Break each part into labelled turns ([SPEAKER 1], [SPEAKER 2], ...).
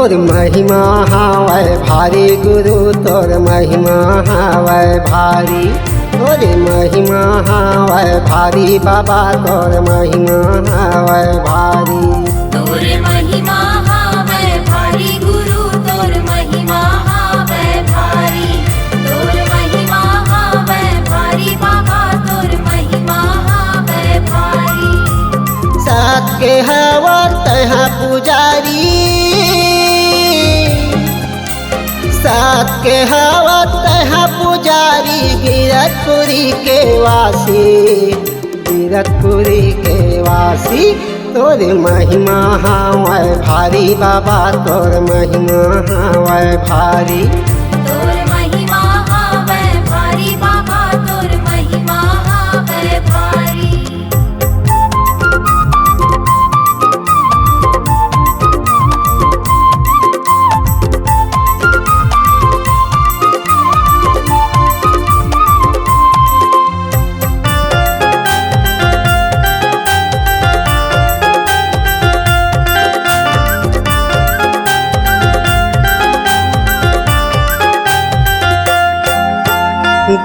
[SPEAKER 1] तोर महिमा हावै भारी गुरु तोर महिमा हावै भारी, तोर महिमा हावै भारी बाबा तोर महिमा हावै भारी।
[SPEAKER 2] तोर महिमा हावै भारी गुरु तोर महिमा हावै भारी, तोर महिमा हावै भारी बाबा तोर महिमा हावै भारी।
[SPEAKER 1] सात के हवा तहाँ पुजारी, सात के हवा तहाँ पुजारी, गिरतपुरी के वासी, गिरतपुरी के वासी। तोर महिमा हावै भारी बाबा तोर महिमा हावै भारी।
[SPEAKER 2] तोर महिमा हावै भारी बाबा तोर महिमा हावै भारी।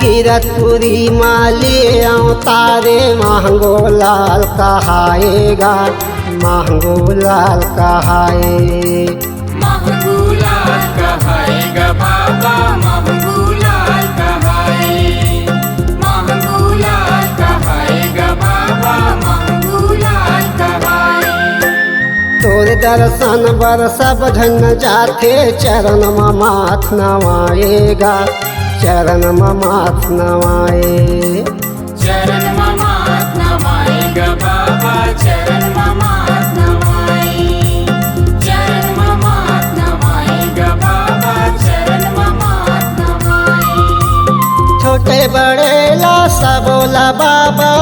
[SPEAKER 1] गिरतपुरी माले तारे महंगो लाल कहाएगा, महंगो लाल कहाए।
[SPEAKER 2] महंगू लाल कहाएगा बाबा महंगू लाल कहाए, महंगू लाल कहाएगा बाबा महंगू लाल कहाए।
[SPEAKER 1] तोर दर्शन बर सब धन जाते, चरण माथ नवाएगा, चरण माथ नवाए।
[SPEAKER 2] चरण माथ नवाएगा बाबा चरण माथ नवाए, चरण माथ नवाएगा बाबा चरण माथ नवाए।
[SPEAKER 1] छोटे बड़े ला सबोला बाबा,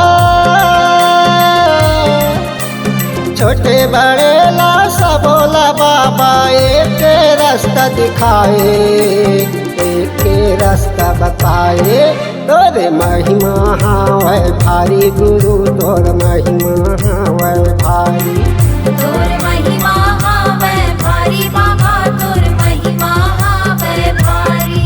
[SPEAKER 1] छोटे बड़े ला सबोला बाबा, एक रास्ता दिखाए, एक रास्ता बताए। तोर महिमा हावै भारी गुरु तोर महिमा हावै भारी।
[SPEAKER 2] तोर महिमा हावै भारी बाबा तोर महिमा हावै भारी।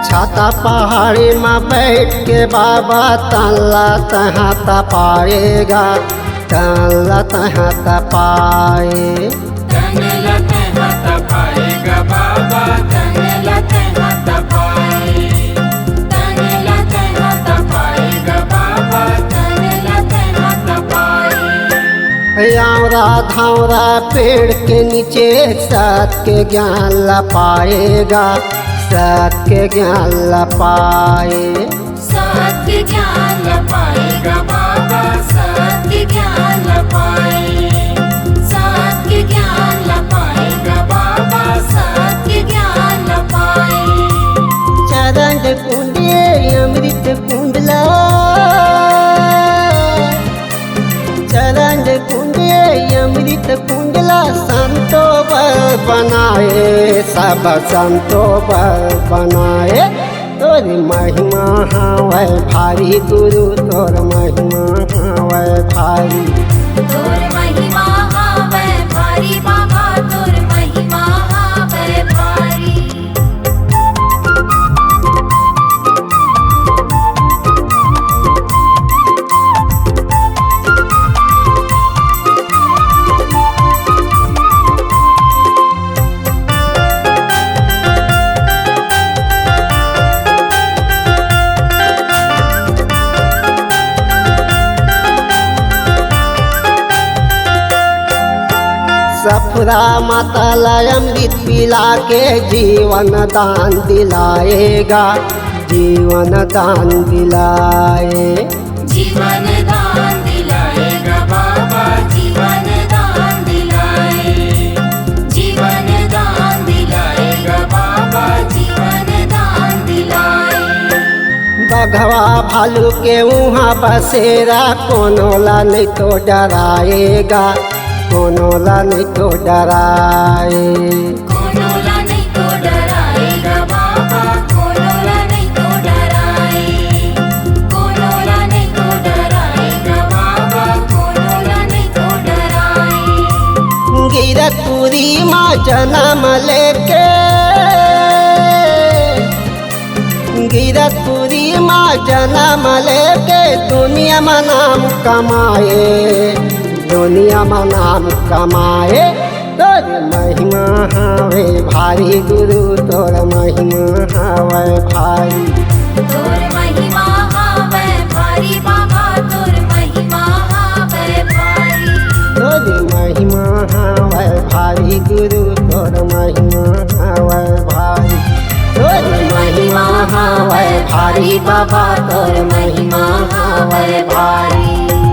[SPEAKER 1] छाता पहाड़ी में बैठ के बाबा तल्ला तहाँ तपाएगा, तल्ला तहाँ तपाए।
[SPEAKER 2] तनला तहाँ तपाएगा बाबा तनला तहाँ तपाए, तनला तहाँ तपाएगा बाबा तनला तहाँ तपाए।
[SPEAKER 1] यावरा धावरा पेड़ के नीचे सत के ज्ञान लपाएगा, सत के ज्ञान लपाए।
[SPEAKER 2] सत्य ज्ञान लपाएगा बाबा सत्य ज्ञान लपाए, सत्य ज्ञान लपाएगा बाबा सत्य ज्ञान लपाए।
[SPEAKER 1] चरण कुंडे अमृत कुंडला, चरण कुंडे अमृत कुंडला, संतो बर बनाए, सब संतो बर बनाए। तोर महिमा हावै भारी गुरु तोर महिमा हावै भारी।
[SPEAKER 2] तोर महिमा हावै भारी बाबा तोर महिमा हावै भारी।
[SPEAKER 1] सफरा माता अमृत पिला के जीवन दान दिलाएगा, जीवन दान दिलाए।
[SPEAKER 2] जीवन दान दिलाएगा बाबा जीवन दान दिलाए, जीवन दान दिलाएगा बाबा जीवन दान दिलाए।
[SPEAKER 1] भालू के वहाँ बसेरा, कोनोला नहीं तो डराएगा, कोनोला नहीं तो डराए।
[SPEAKER 2] कोनोला नहीं तो डराएगा बाबा, कोनोला नहीं तो डराए, कोनोला नहीं तो डराएगा बाबा, कोनोला नहीं तो डराए।
[SPEAKER 1] गिरतपुरी माँ जन्म लेके, गिरतपुरी माँ जन्म लेके दुनिया में नाम कमाए, दुनिया में नाम कमाए। तोर महिमा हवे भारी गुरु, तोर महिमा हवे भारी,
[SPEAKER 2] तोर महिमा हवे भारी बाबा, तोर महिमा हवे भारी,
[SPEAKER 1] तोर महिमा हवे भारी गुरु, तोर महिमा हवे भारी, तोर महिमा हवे भारी बाबा, तोर महिमा हवे भारी।